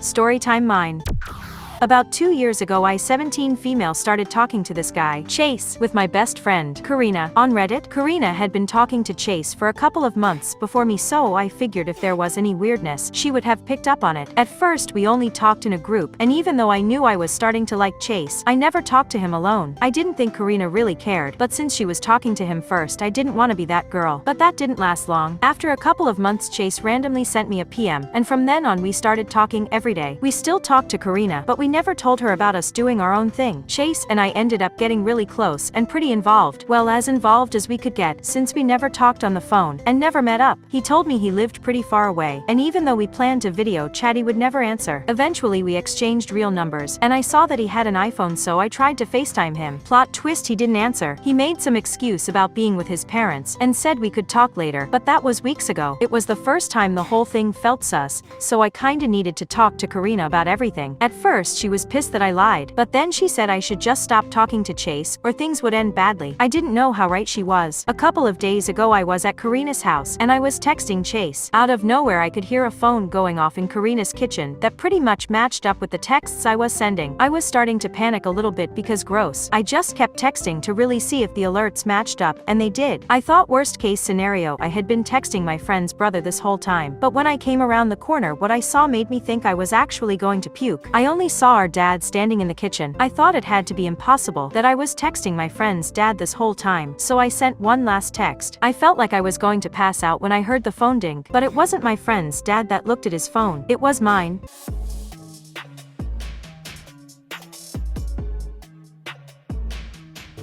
Storytime mine. About 2 years ago I 17 female started talking to this guy, Chase, with my best friend, Karina, on Reddit. Karina had been talking to Chase for a couple of months before me, so I figured if there was any weirdness, she would have picked up on it. At first we only talked in a group, and even though I knew I was starting to like Chase, I never talked to him alone. I didn't think Karina really cared, but since she was talking to him first I didn't want to be that girl. But that didn't last long. After a couple of months Chase randomly sent me a PM, and from then on we started talking every day. We still talked to Karina, but we never told her about us doing our own thing. Chase and I ended up getting really close and pretty involved. Well, as involved as we could get, since we never talked on the phone and never met up. He told me he lived pretty far away, and even though we planned to video chat he would never answer. Eventually we exchanged real numbers, and I saw that he had an iPhone, so I tried to FaceTime him. Plot twist, he didn't answer. He made some excuse about being with his parents and said we could talk later, but that was weeks ago. It was the first time the whole thing felt sus, so I kinda needed to talk to Karina about everything. At first she was pissed that I lied, but then she said I should just stop talking to Chase or things would end badly. I didn't know how right she was. A couple of days ago I was at Karina's house and I was texting Chase. Out of nowhere I could hear a phone going off in Karina's kitchen that pretty much matched up with the texts I was sending. I was starting to panic a little bit because gross. I just kept texting to really see if the alerts matched up, and they did. I thought worst case scenario I had been texting my friend's brother this whole time, but when I came around the corner what I saw made me think I was actually going to puke. I only saw our dad standing in the kitchen. I thought it had to be impossible that I was texting my friend's dad this whole time, so I sent one last text. I felt like I was going to pass out when I heard the phone ding, but it wasn't my friend's dad that looked at his phone. It was mine.